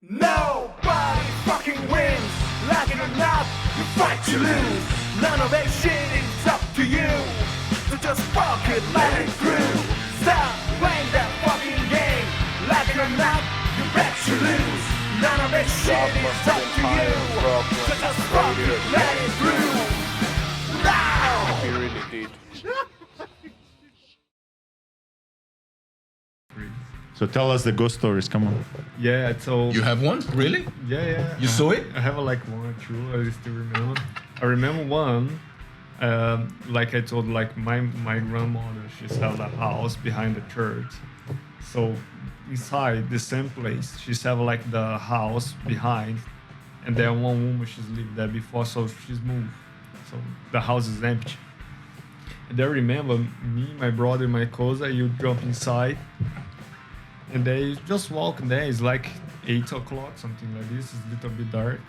Nobody fucking wins. Like it or not, you fight to lose. None of that shit is up to you. So just fuck it, let it through. Stop playing that fucking game. Like it or not, you bet you lose. None of that shit is up to you. So just fuck it, let it through. Now! He really did. So tell us the ghost stories, come on. Yeah, so You have one? Really? yeah. You saw it? I have like one or two. I still remember. I remember one. Like I told, like my grandmother, she's had a house behind the church. So inside the same place, she's have like the house behind, and then one woman she's lived there before, so she's moved. So the house is empty. And I remember me, my brother, my cousin, you jump inside. And they just walk there. It's like 8 o'clock, something like this. It's a little bit dark.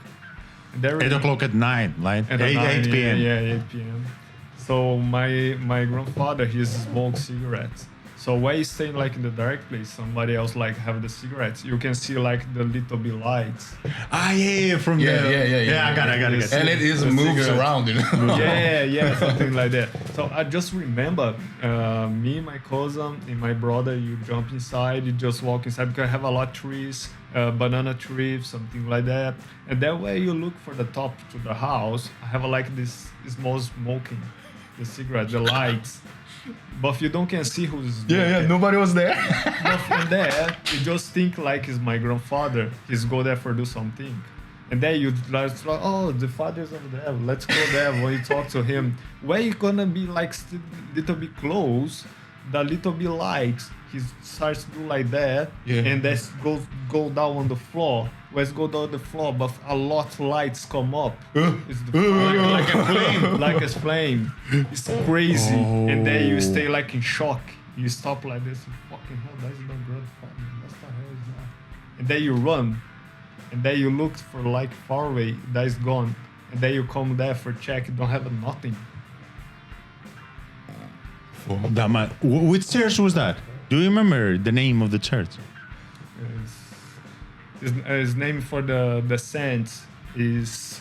And 8 o'clock at night, like at 8 p.m. Yeah, 8 p.m. So my grandfather, he smokes cigarettes. So while you stay like in the dark place, somebody else like have the cigarettes. You can see like the little bit lights. Ah, yeah, from Yeah, the... yeah. I got it. And it is moves cigarette. around, you know. Yeah, something like that. So I just remember me, my cousin, and my brother. You jump inside, you just walk inside because I have a lot of trees, banana trees, something like that. And that way you look for the top to the house. I have like this small smoking, the cigarette, the lights. But you don't can see who's Yeah, nobody was there. But from there, you just think like it's my grandfather. He's go there for do something. And then you like, oh, the father's over there. Let's go there. When you talk to him, where you gonna be like still little bit close, the little bit light, he starts to do like that, and then go down on the floor. Let's go down the floor, but a lot of lights come up. It's like a flame, like a flame. It's crazy, and then you stay like in shock. You stop like this. Fucking hell, that's not grandfather. What the hell is that? And then you run, and then you look for like far away. That is gone, and then you come there for check. You don't have nothing. That man. Which church was that? Do you remember the name of the church? His name for the saints is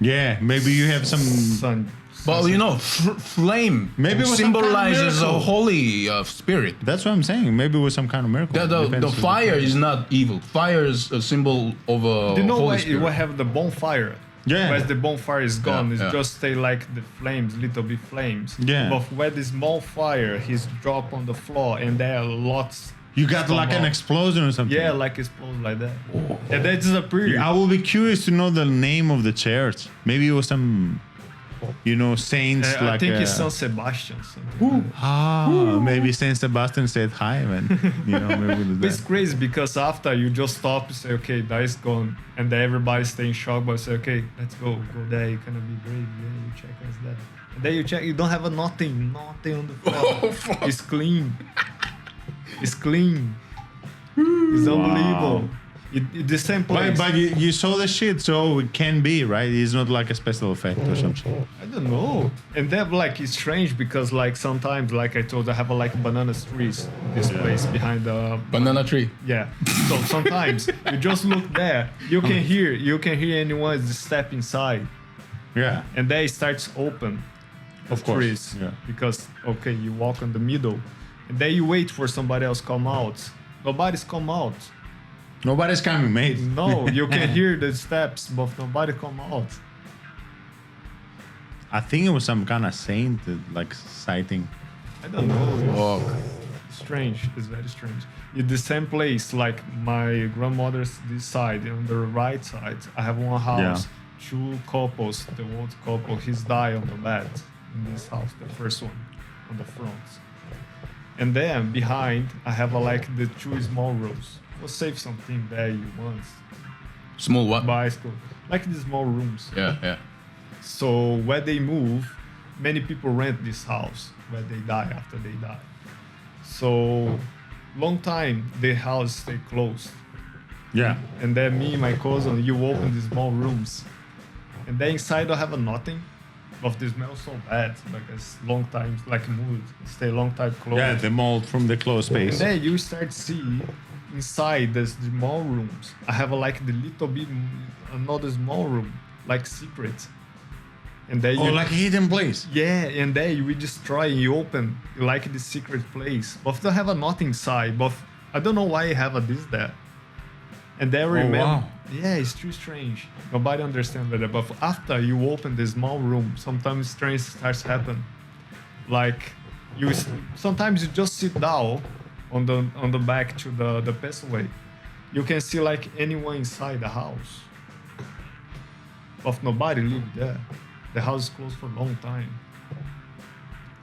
Yeah, maybe you have some... Sun. Well, you know, flame Maybe it was some kind of symbolizes a miracle. holy spirit. That's what I'm saying. Maybe it was some kind of miracle. The Depends on fire person. is not evil. Fire is a symbol of a Do you know holy why spirit. we have the bonfire? Yeah. Where the bonfire is gone, it's yeah. just stay like the flames, little bit flames. Yeah. But where the small fire, he's drop on the floor, and there are lots. You got come like an out. explosion or something? Yeah, like explode like that. And then disappear. I will be curious to know the name of the church. Maybe it was some, saints like... I think it's San Sebastian. Something. Maybe Saint Sebastian said hi, man. Maybe But it's crazy because after you just stop, you say, okay, that is gone. And then everybody stay in shock, but say, okay, let's go there. You're gonna be brave. Yeah, you check us that. And then you check, you don't have nothing on the floor. It's clean. It's clean. It's unbelievable. The same place. But you saw the shit, so it can be, right? It's not like a special effect or something. I don't know. And then like it's strange because like sometimes, like I told, I have like banana trees in this place behind the Banana tree. Yeah. So sometimes you just look there, you can hear anyone step inside, Yeah. and then it starts open. Of course, Trees. yeah. Because okay, you walk in the middle, and then you wait for somebody else come out. Nobody's come out. Nobody's coming, mate. No, you can hear the steps, but nobody come out. I think it was some kind of saint, like sighting. I don't know. Fuck. It's strange. It's very strange. In the same place, like my grandmother's this side, on the right side, I have one house, two couples. The old couple, he's died on the bed in this house, the first one, on the front. And then behind, I have like the two small rooms. We'll save something there you want. Small what? Bicycle, like the small rooms. Yeah. So where they move, many people rent this house where they die after they die. So long time the house stay closed. Yeah. And then me and my cousin, you open these small rooms. And then inside I have nothing. But the smell so bad, like it's long time, like mood, stay long time closed. Yeah, the mold from the closed And space. then you start see inside the small rooms, I have like the little bit another small room, like secret. And then Oh, like a hidden place. yeah, and then you destroy and you open like the secret place. But don't have a knot inside. But I don't know why you have a this there. And then remember, wow. yeah, it's too strange. Nobody understands that. But after you open the small room, sometimes strange starts happen. Like sometimes you just sit down on the back to the passageway. You can see like anyone inside the house. But nobody live there. The house is closed for a long time.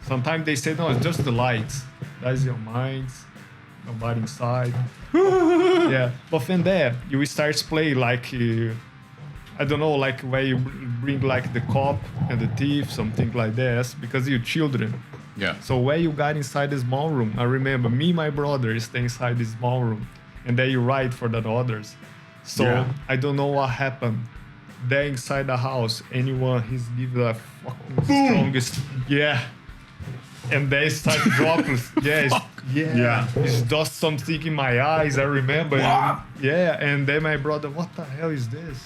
Sometimes they say, no, it's just the lights. That's your mind. Nobody inside. Yeah. But from there, you start to play like, I don't know, like where you bring like the cop and the thief, something like that, because you're children. Yeah. So where you got inside the small room, I remember me and my brother stay inside the small room. And then you write for the others. So Yeah. I don't know what happened. There inside the house, anyone he's give the fucking strongest, yeah, and they start droplets, yeah, it's just something in my eyes. I remember, yeah, and then my brother, what the hell is this?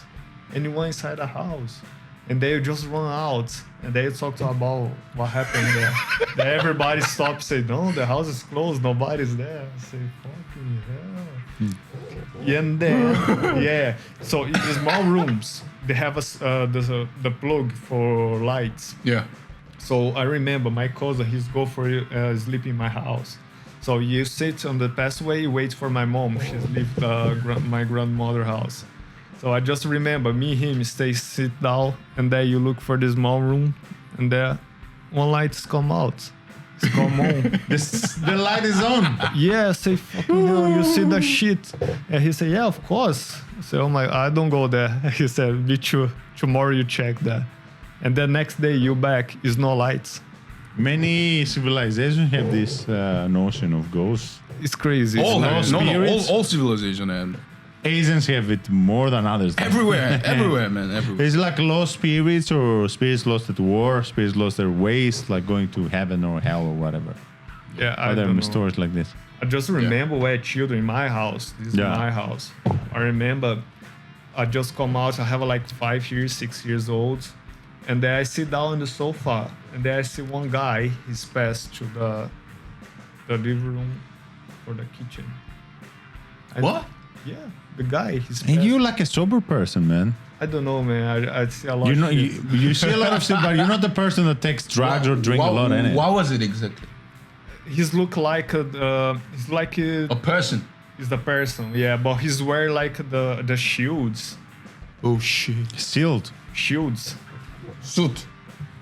Anyone inside the house, and they just run out, and they talk about what happened there. Then everybody stops, say, no, the house is closed, nobody's there. I say, fucking hell. And then, yeah, so in the small rooms, they have the plug for lights. Yeah. So I remember my cousin, he's go for sleep in my house. So you sit on the passageway, wait for my mom. She sleep my grandmother house. So I just remember me, him, sit down, and then you look for the small room, and there one lights come out. It's come on. The light is on. Yeah, I say, fucking hell, you see the shit? And he said, yeah, of course. So I'm like, I don't go there. He said, me too. Tomorrow you check that. And the next day you back, is no lights. Many civilizations have this notion of ghosts. It's crazy. All, It's no, not- spirits? all civilization and Asians have it more than others. everywhere, man, everywhere. It's like lost spirits or spirits lost at war, spirits lost their ways, like going to heaven or hell or whatever. Yeah, I Other don't know. stories like this. I just remember where children in my house. This is Yeah. my house. I remember I just come out. I have like 5 years, 6 years old, and then I sit down on the sofa, and then I see one guy. He's passed to the living room or the kitchen. And What? Yeah, the guy. He's And passed. you're like a sober person, man. I don't know, man. I see a lot. You of know, shit. you see a lot of shit, but you're not the person that takes drugs or drink a lot, innit? What was it exactly? He's look like he's like A person. he's the person. Yeah, but he's wearing like the shields. Oh shit. Sealed. Shields. Suit.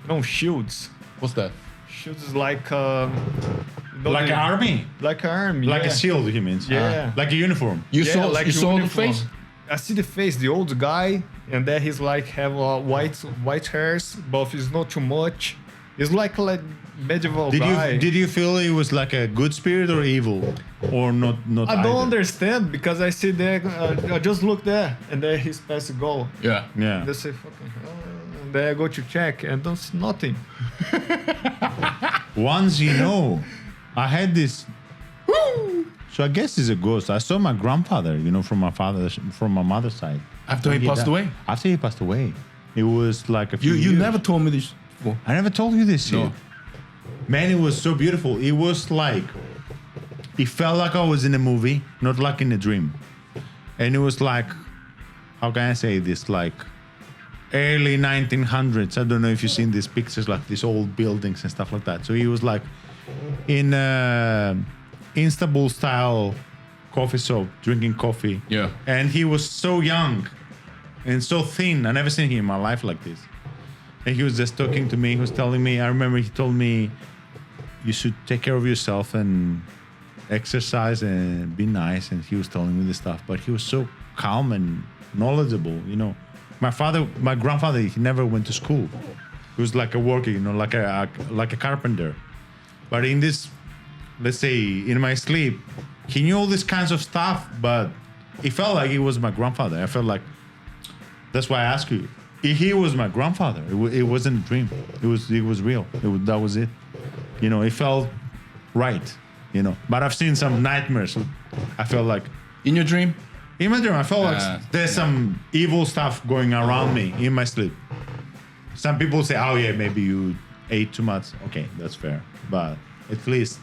No, shields. What's that? Shields is like you know Like the- an army. Like an army. Like yeah. a shield, he means. Yeah. Like a uniform. You Yeah, saw like you saw the uniform. face? I see the face, the old guy, and then he's like have white hairs, but it's not too much. It's like medieval guy. Did you feel he was like a good spirit or evil, or not? Not. I don't either? understand because I see there. I just look there, and then he's past the goal. Yeah. Yeah. They say fucking hell. And then I go to check and don't see nothing. Once you know, I had this. So I guess it's a ghost. I saw my grandfather, from my mother's side. After he passed died. away? After he passed away, it was like a few You years. never told me this before. I never told you this shit. No. Man, it was so beautiful. It was like, it felt like I was in a movie, not like in a dream. And it was like, how can I say this? Like early 1900s. I don't know if you've seen these pictures, like these old buildings and stuff like that. So he was like in Istanbul style coffee shop, drinking coffee. Yeah. And he was so young and so thin. I never seen him in my life like this. And he was just talking to me. He was telling me, I remember he told me, you should take care of yourself and exercise and be nice. And he was telling me this stuff, but he was so calm and knowledgeable, My grandfather, he never went to school. He was like a worker, like a carpenter. But in this, let's say, in my sleep, he knew all these kinds of stuff, but it felt like he was my grandfather. I felt like, that's why I ask you, if he was my grandfather, it wasn't a dream. It was real. That was it. It felt right. But I've seen some nightmares. I felt like In your dream? In my dream, I felt Yeah. like there's some evil stuff going around me in my sleep. Some people say, "Oh yeah, maybe you ate too much." Okay, that's fair, but at least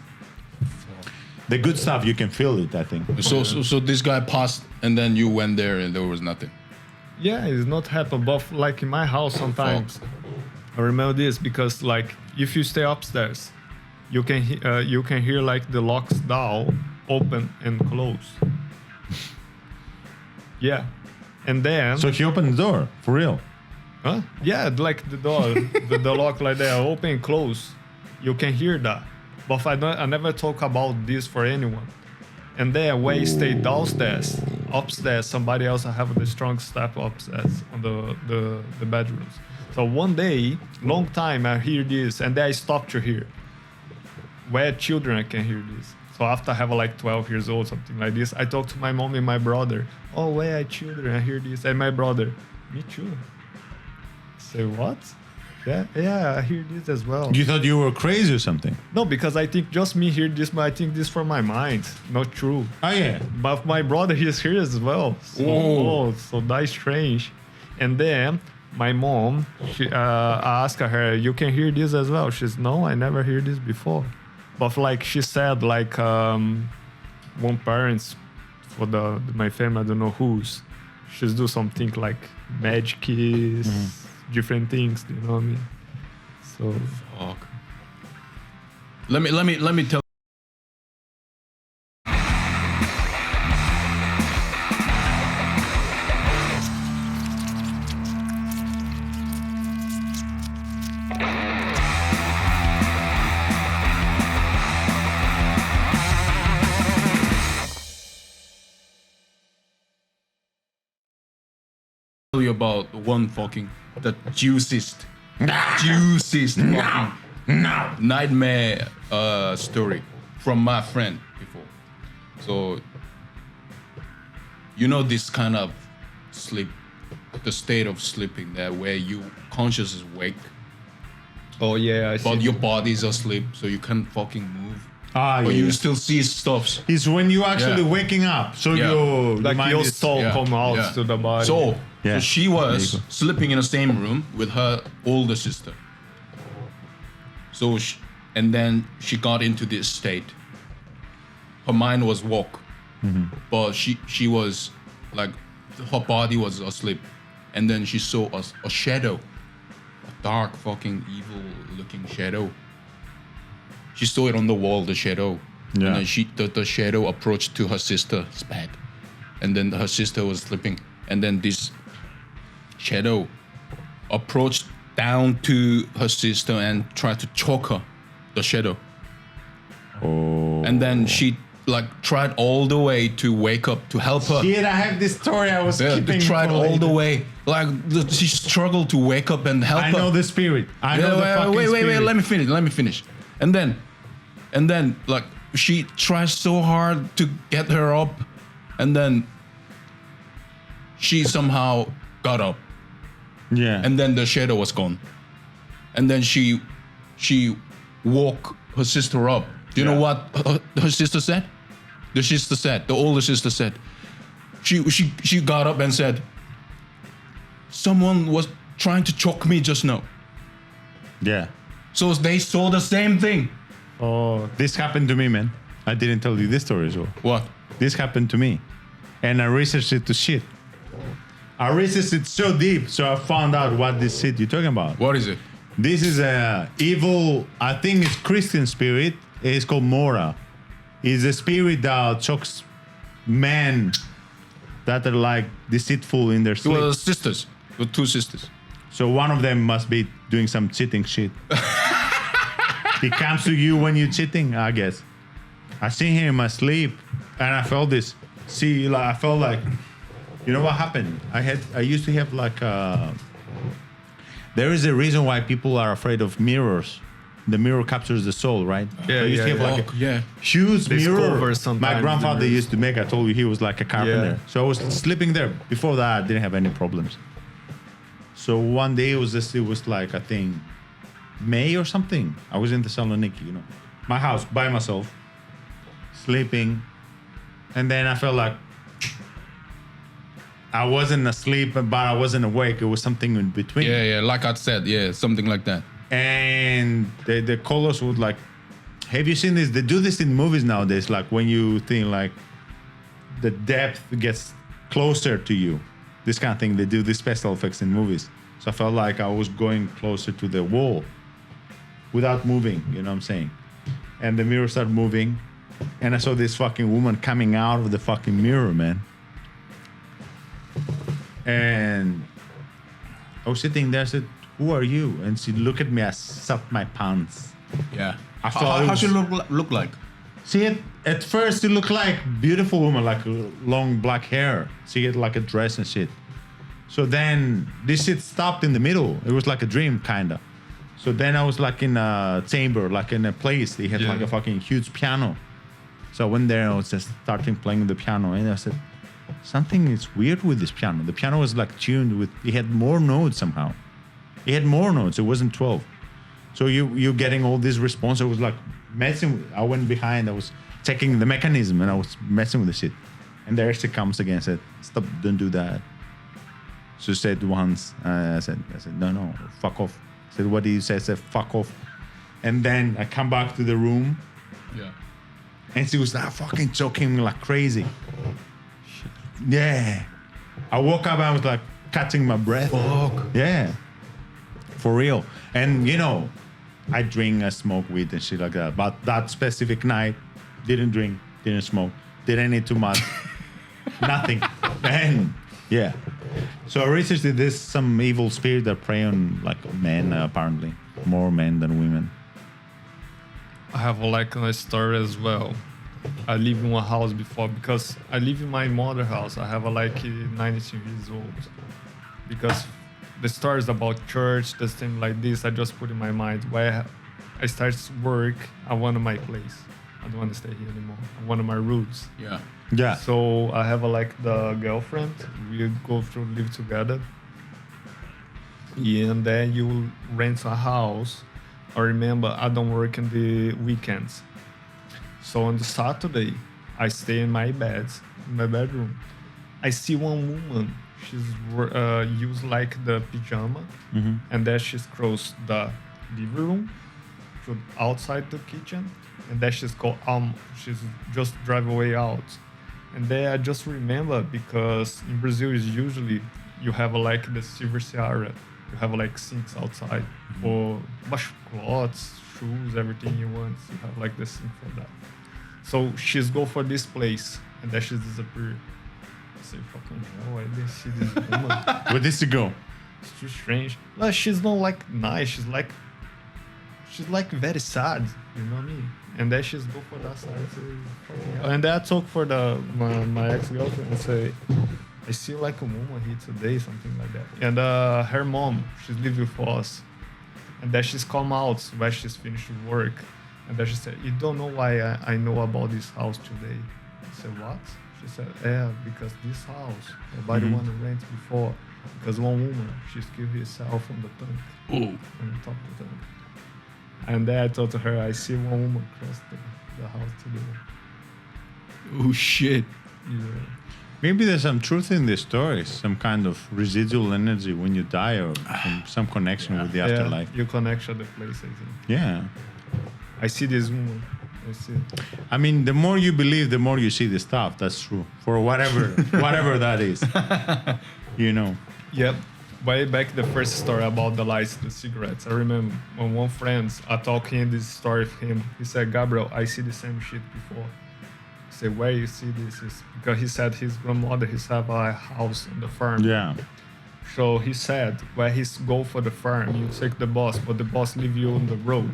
the good stuff you can feel it. I think. So this guy passed, and then you went there, and there was nothing. Yeah, it's not happen, but like in my house sometimes. I remember this because like if you stay upstairs, you can hear like the locks down, open and close. Yeah, and then So he opened the door for real. huh? Yeah, like the door, the lock like that, open and close. You can hear that, but I never talk about this for anyone. And then when you stay downstairs, upstairs, somebody else have the strong step upstairs on the bedrooms. So one day, long time, I hear this, and then I stop to hear. Where children can hear this. So after I have like 12 years old, something like this, I talk to my mom and my brother. Oh, where are children? I hear this. And my brother, me too. I say, what? Yeah, I hear this as well. You thought you were crazy or something? No, because I think just me hear this, but I think this from my mind. Not true. Oh yeah. But my brother, he's here as well. So, so that's strange. And then my mom, I asked her, you can hear this as well? She says, no, I never hear this before. But like she said, like one parents for my family, I don't know whose, she's do something like magic keys, different things, you know what I mean? So Fuck. Let me tell. You about one fucking the juiciest fucking nightmare story from my friend before. So you know this kind of sleep, the state of sleeping there where you conscious is awake oh yeah, I but see. your body is asleep, so you can't fucking move. Ah, But yeah. you still see stuffs. It's when you actually Yeah. waking up. So Yeah. your Like mind your is- soul come out yeah. to the body. So Yeah. she was sleeping in the same room with her older sister. So and then she got into this state. Her mind was woke, but she was like her body was asleep, and then she saw a shadow, a dark fucking evil looking shadow. She saw it on the wall, the shadow. Yeah. And then the shadow approached to her sister's bed. And then her sister was sleeping. And then this shadow approached down to her sister and tried to choke her, the shadow. Oh. And then she like tried all the way to wake up to help her. Shit, I have this story I was Yeah, keeping they tried for all the later. way. Like she struggled to wake up and help I her. know the spirit. I know the fucking wait, spirit. let me finish. And then like she tries so hard to get her up, and then she somehow got up, Yeah. and then the shadow was gone. And then she woke her sister up. Do you know what her sister said? The older sister said, she got up and said, someone was trying to choke me just now. Yeah. So they saw the same thing. oh, This happened to me, man. I didn't tell you this story as well. What? This happened to me. And I researched it to shit. I researched it so deep, so I found out what this shit you're talking about. What is it? This is a evil, I think it's Christian spirit. It's called Mora. It's a spirit that chokes men that are like deceitful in their sleep. Well, sisters. The two sisters. So one of them must be doing some cheating shit. He comes to you when you're cheating, I guess. I seen him in my sleep, and I felt this. See, like I felt like, you know what happened? I used to have like there is a reason why people are afraid of mirrors. The mirror captures the soul, right? Yeah, I used to yeah, have yeah. like a Yeah. huge They mirror. cover sometimes My the grandfather mirrors. used to make. I told you he was like a carpenter. Yeah. So I was sleeping there. Before that, I didn't have any problems. So one day it was like I think May or something. I was in Thessaloniki, my house by myself, sleeping, and then I felt like I wasn't asleep, but I wasn't awake. It was something in between. Yeah, like I said, yeah, something like that. And the colors would like, have you seen this? They do this in movies nowadays. Like when you think like the depth gets closer to you, this kind of thing. They do these special effects in movies. So I felt like I was going closer to the wall without moving. You know what I'm saying? And the mirror started moving, and I saw this fucking woman coming out of the fucking mirror, man. And I was sitting there. I said, "Who are you?" And she looked at me. I sucked my pants. Yeah. I thought How she look like? See, at first she looked like beautiful woman, like long black hair. She had like a dress and shit. So then this shit stopped in the middle. It was like a dream, kinda. So then I was like in a chamber, like in a place. They had like a fucking huge piano. So I went there and I was just starting playing the piano, and I said, something is weird with this piano. The piano was like tuned with, it had more notes somehow. It had more notes. It wasn't 12. So you're getting all this response. I was like messing with, I went behind. I was checking the mechanism and I was messing with the shit. And there she comes again and said, stop, don't do that. She said once, I said, no, fuck off. I said, what do you say? I said, fuck off. And then I come back to the room. Yeah. And she was fucking choking me like crazy. Yeah. I woke up and I was like catching my breath. Fuck. Yeah. For real. And you know, I drink, I smoke weed and shit like that. But that specific night, didn't drink, didn't smoke, didn't eat too much. Nothing. And yeah. So I researched that there's some evil spirit that prey on like men, apparently. More men than women. I have like a story as well. I live in one house before because I live in my mother house. I have like 92 years old. Because the stories about church, this thing like this, I just put in my mind. Where I start work, I want my place. I don't want to stay here anymore. I want my roots. Yeah. Yeah. So I have like the girlfriend. We go through live together. Yeah, and then you rent a house. I remember I don't work in the weekends. So on the Saturday, I stay in my bed, in my bedroom. I see one woman. She's use like the pajama, and then she's crossed the living room, to outside the kitchen, and then she's she's just drive away out. And then I just remember because in Brazil is usually you have like the service area. You have like sinks outside for wash clothes, shoes, everything you want. You have like the sink for that. So she's go for this place and then she disappear. I say, fucking hell, I didn't see this woman. Where did she go? It's too strange. No, she's not like nice. She's like very sad. You know what I mean? And then she's go for that side. I say, fucking hell. And then I talk for my ex-girlfriend and say, I see like a woman here today, something like that. And her mom, she's living with us. And then she's come out when she's finished work. And then she said, you don't know why I know about this house today. I said, what? She said, yeah, because this house, nobody want to rent before. Because one woman, she's killed herself on the tank. Oh. On top of the tank. And then I told her, I see one woman cross the house today. Oh shit. Yeah. Maybe there's some truth in this story, some kind of residual energy when you die, or some connection with the afterlife. Yeah, you connection the place, I think. Yeah. I see this woman. I see. I mean, the more you believe, the more you see the stuff. That's true. For whatever that is. You know. Yep. Way back the first story about the lights, the cigarettes. I remember when one friend, I talking this story with him. He said, Gabriel, I see the same shit before. I said, where you see this? Is because he said his grandmother, he have a house on the farm. Yeah. So he said, where he's go for the farm, you take the bus, but the bus leave you on the road.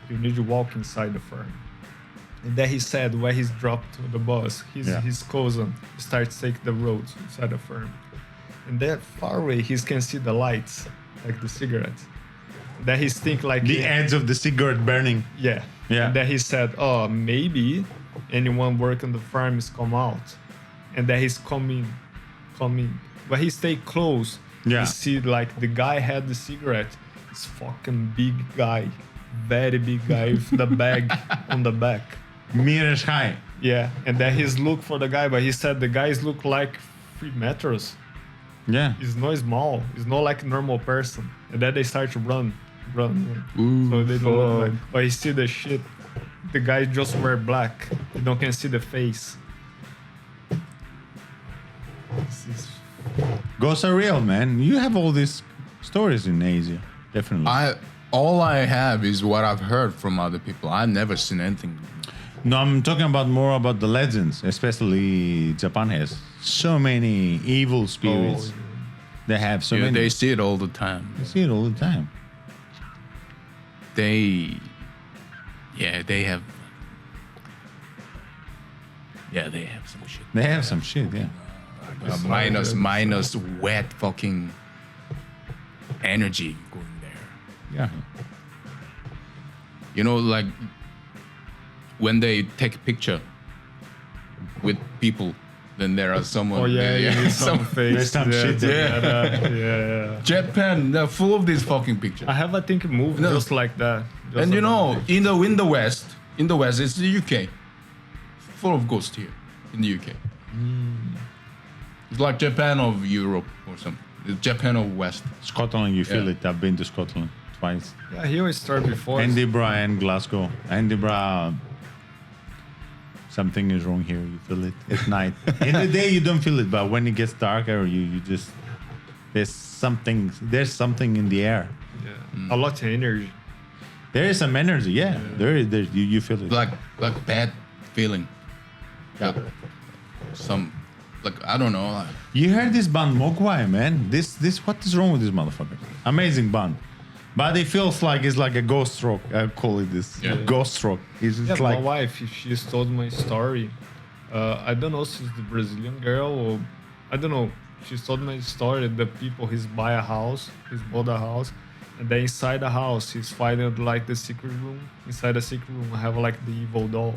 You need to walk inside the farm. And then he said, where he's dropped to the bus, his cousin starts take the road inside the farm. And then far away, he can see the lights, like the cigarettes. Then he's think like The edge of the cigarette burning. Yeah. Yeah. And then he said, oh, maybe anyone working the farm is come out. And then he's coming. But he stay close. Yeah. You see like the guy had the cigarette. It's fucking big guy. Very big guy with the bag on the back. Meters high. Yeah. And then he's look for the guy, but he said the guys look like 3 meters. Yeah. It's not small. It's not like a normal person. And then they start to run. So they don't look like. But you see the shit. The guy just wear black. You don't can see the face. This is Ghosts are real, man. You have all these stories in Asia, definitely. All I have is what I've heard from other people. I've never seen anything. No, I'm talking about more about the legends, especially Japan has so many evil spirits. They have so many. They see it all the time. They see it all the time. They have some shit. They have some shit, yeah. Minus wet fucking energy going there. Yeah. You know, like when they take a picture with people, then there are someone. Oh yeah, you need some face. There's some shit there. Yeah. Japan, they're full of these fucking pictures. I have, I think, a movie just like that. Just And you like know, in the West, it's the UK. Full of ghosts here in the UK. It's like Japan of Europe or something. It's Japan of West. Scotland, you feel Yeah. it. I've been to Scotland twice. Yeah, he always started before. Edinburgh and Glasgow. Edinburgh, something is wrong here. You feel it at night. In the day, you don't feel it, but when it gets darker, you just there's something in the air. Yeah. A lot of energy. There is some energy, yeah. There you feel it. Like bad feeling. Yeah. Some, like, I don't know. Like, You heard this band Mogwai, man. This what is wrong with this motherfucker? Amazing band. But it feels like it's like a ghost rock. I call it this. Yeah. Ghost rock. It's Yeah, like my wife, she told my story. I don't know if she's the Brazilian girl or I don't know. She told my story. The people he's buy a house, he's bought a house, and then inside the house he's finding like the secret room. Inside the secret room, I have like the evil doll.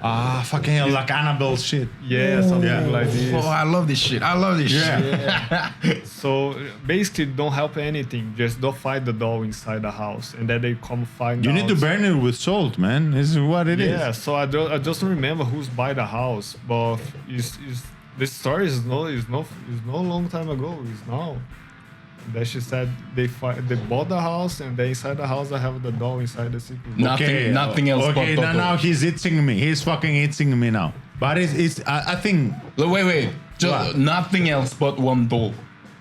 fucking hell, like Annabelle shit. Yeah, something Yeah. like this. oh, I love this shit. Yeah. So basically, don't help anything. Just don't find the doll inside the house, and then they come find. You out. need to burn it with salt, man. This is what it is. Yeah. So I just don't remember who's by the house, but this story is no long time ago. It's now. And then she said they bought the house, and then inside the house I have the doll inside the secret room. Nothing else. Okay, but now he's hitting me. He's fucking hitting me now. But I think Wait. Just What? nothing else but one doll.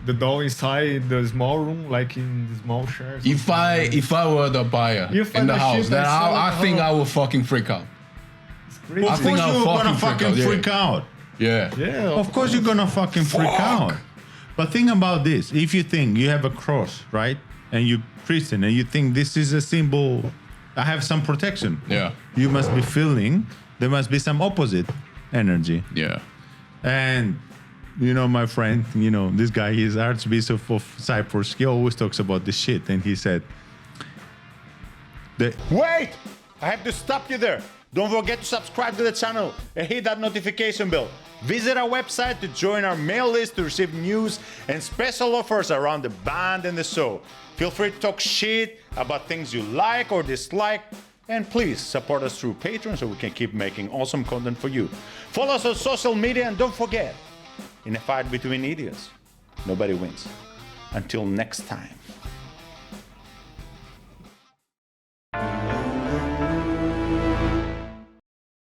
The doll inside the small room, like in the small shares. If I were the buyer You in find the the house, shit then outside I the think house. I will fucking freak out. Crazy. of I think course I'll you're gonna fucking freak fucking out, yeah. freak out. Yeah. Yeah. Of course you're gonna fucking freak out. But think about this. If you think you have a cross, right? And you're Christian and you think this is a symbol, I have some protection. Yeah. You must be feeling there must be some opposite energy. Yeah. And you know, my friend, you know, this guy, he's Archbishop of Cyprus. He always talks about this shit. And he said, Wait! I have to stop you there. Don't forget to subscribe to the channel and hit that notification bell. Visit our website to join our mail list to receive news and special offers around the band and the show. Feel free to talk shit about things you like or dislike. And please support us through Patreon so we can keep making awesome content for you. Follow us on social media and don't forget, in a fight between idiots, nobody wins. Until next time.